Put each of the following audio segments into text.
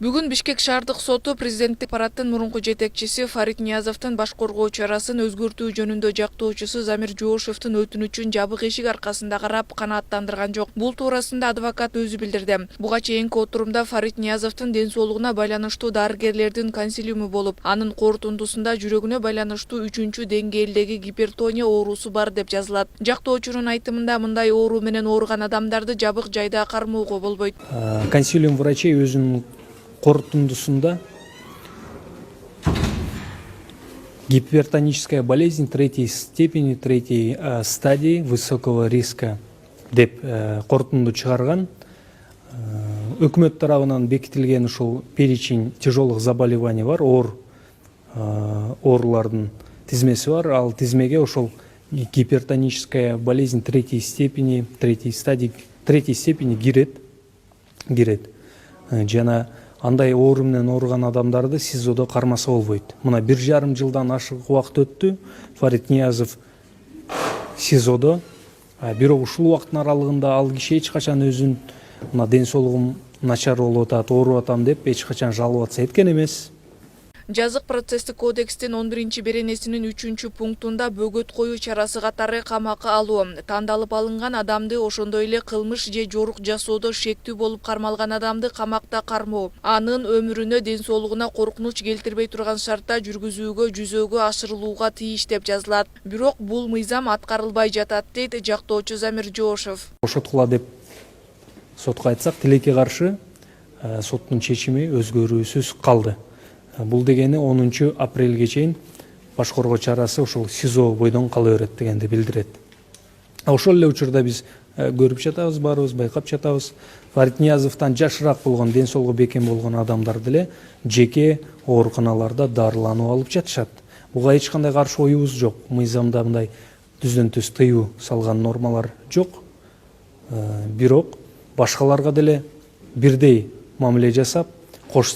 Бүгүн Бишкек шаардык соту президенттик аппараттын мурунку жетекчиси Фарид Ниязовдун баш коргоо чарасын өзгөртүү жөнүндө жактоочусу Замир Жоошевдун өтүнүчүн жабык эшик аркасында карап канааттандырган жок. Бул туурасында адвокат өзү билдирди. Буга чейинки отурумда Фарид Ниязовдун ден соолугуна байланыштуу дарыгерлердин консилиуму болуп, анын корутундусунда жүрөгүнө байланыштуу 3-чү деңгээлдеги гипертония оорусу бар деп жазылат. Жактоочунун айтымында мындай оору менен ооруган адамдарды жабык жайда кармоого болбойт. Консилиум врачей өзүнүн корутундусунда гипертоническая болезнь третьей степени, третьей стадии высокого риска деп корутунду чыгарган. Өкмөт тарабынан бекитилген ушул перечень тяжелых заболеваний бар, оорулардын тизмеси бар. Ал тизмеге ошол гипертоническая болезнь третьей степени, третьей степени кирет. Жана андай оору менен ооруган адамдарды СИЗОдо кармаса болбойт. Мына 1,5 жылдан ашык убакыт өттү. Фарид Ниязов СИЗОдо. Бирок ушул убакыттын аралыгында ал киши эч качан өзүн мына ден соолугум начар болуп атат, ооруп атам деп эч качан жалоба эткен эмес. Жазык процесстик кодекстин 11-беренесинин 3-пунктунда бөгөт коюу чарасы катары камакка алуу, тандалып алынган адамды, ошондой эле кылмыш же жорук жасоодо шектүү болуп кармалган адамды камакта кармоо, анын өмүрүнө, ден соолугуна коркунуч келтирбей турган шартта жүзөөгө ашырылууга тийиш деп жазылат. Бирок бул мыйзам аткарылбай жатат, дейт жактоочу Замир Жоошев. Ошотула деп сотко айтсак, тилекке каршы соттун чечими өзгөрүүсүз калды. Бул дегени 10 апрелге чейин баш коргоо чарасы ошол СИЗО бойдон кала берет дегенди билдирет. Ошол эле учурда биз көрүп жатабыз, баарыбыз байкап жатабыз. Фарид Ниязовдон жашыраак болгон, ден соолугу бекем болгон адамдар деле жеке ооруканаларда дарыланып алып жатышат. Буга эч кандай каршы оюбуз жок. Мыйзамда мындай түздөн түз тыюу салган нормалар жок. Бирок башкаларга деле бирдей мамиле жасап, кош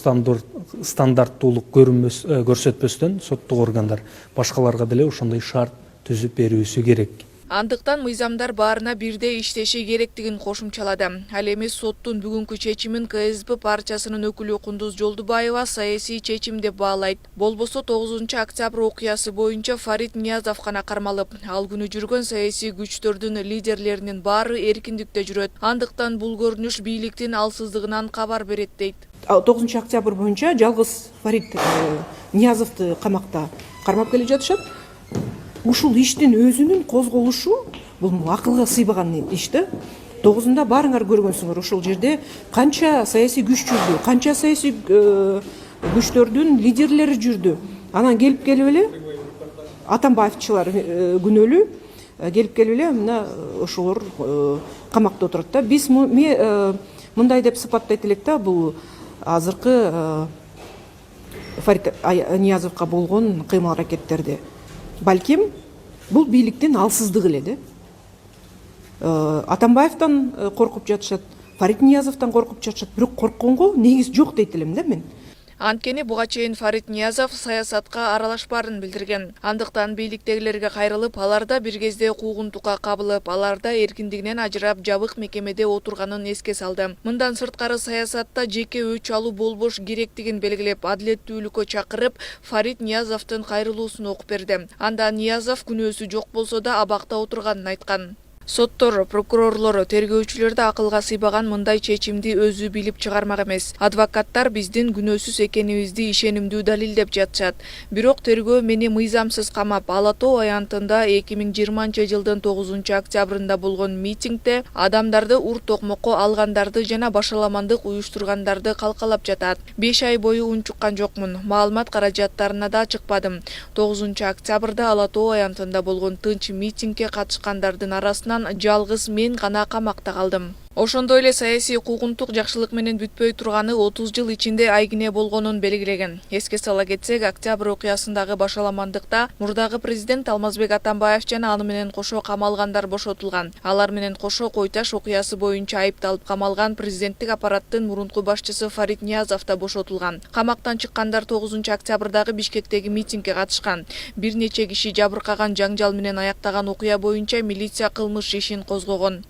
стандарттуулук көрсөтпөстөн соттук органдар башкаларга деле ошондой шарт түзүп берүүсү керек. Андыктан мыйзамдар баарына бирдей иштеши керектигин кошумчалады. Ал эми соттун бүгүнкү чечимин КСДП партиясынын өкүлү Кундуз Жолдубаева саясий чечим деп баалайт. Болбосо 9-октябрь окуясы боюнча Фарид Ниязов гана кармалып, ал күнү жүргөн саясий күчтөрдүн лидерлеринин баары эркиндикте жүрөт. Андыктан бул көрүнүш бийликтин алсыздыгынан кабар берет, дейт. 9-октябрь боюнча жалгыз Фарид Ниязовду камакта кармап келе жатышат. Ушул иштин өзүнүн козголушу бул акылга сыйбаган иш да. 9-да баарыңар көргөнсүңөр, ушул жерде канча саясий күч жүрдү, канча саясий күчтөрдүн лидерлери жүрдү. Анан келип эле Атамбаевчылар күнөөлүү келип эле мына ошолор камакта отурат да. Биз мындай деп сыпаттайт элек да, бул азыркы Фарид Ниязовго болгон кыймыл аракеттерди. Балким бул бийликтин алсыздыгы эле да. Атамбаевден коркуп жатышат, Фарид Ниязовдон коркуп жатышат, бирок коркконго негиз жок дейт элем да мен. Анткени буга чейин Фарид Ниязов саясатка аралашпарын билдирген. Андыктан бийликтегилерге кайрылып, аларда бир кезде куугунтукка кабылып, аларда эркиндигинен ажырап жабык мекемеде отурганын эске салды. Мындан сырткары саясатта жеке өч алуу болбош керектигин белгилеп, адилеттүүлүккө чакырып, Фарид Ниязовдун кайрылуусун окуп берди. Анда Ниязов күнөөсү жок болсо да абакта отурганын айткан. Соттор, прокурорлор, тергөөчүлөрдү акылга сыйбаган мындай чечимди өзү билип чыгармак эмес. Адвокаттар биздин күнөөсүз экенибизди ишенимдүү далилдеп жатышат. Бирок тергөө мени мыйзамсыз камап, Ала Тоо аянтында 2020-жылдын 9-октябрында болгон митингде адамдарды ур-токмокко алгандарды жана башаламандык уюштургандарды калкалап жатат. 5 ай бою унчуккан жокмун. Маалымат каражаттарына да чыкпадым. 9-октябрда Ала Тоо аянтында болгон тынч митингге катышкандардын арасынан жалгыз мен гана камакта калдым. Ошондой эле саясий куугунтук жакшылык менен бүтпөй турганы 30 жыл ичинде айгине болгонун белгилеген. Эске сала кетсек, октябрь окуясындагы башаламандыкта мурдагы президент Алмазбек Атамбаев жана аны менен кошо камалгандар бошотулган. Алар менен кошо Кой Таш окуясы боюнча айыпталып камалган президенттик аппараттын мурунку башчысы Фарид Ниязов да бошотулган. Камактан чыккандар 9-октябрдагы Бишкектеги митингге катышкан. Бир нече киши жабыркаган, жаңжал менен аяктаган окуя боюнча милиция кылмыш ишин козгогон.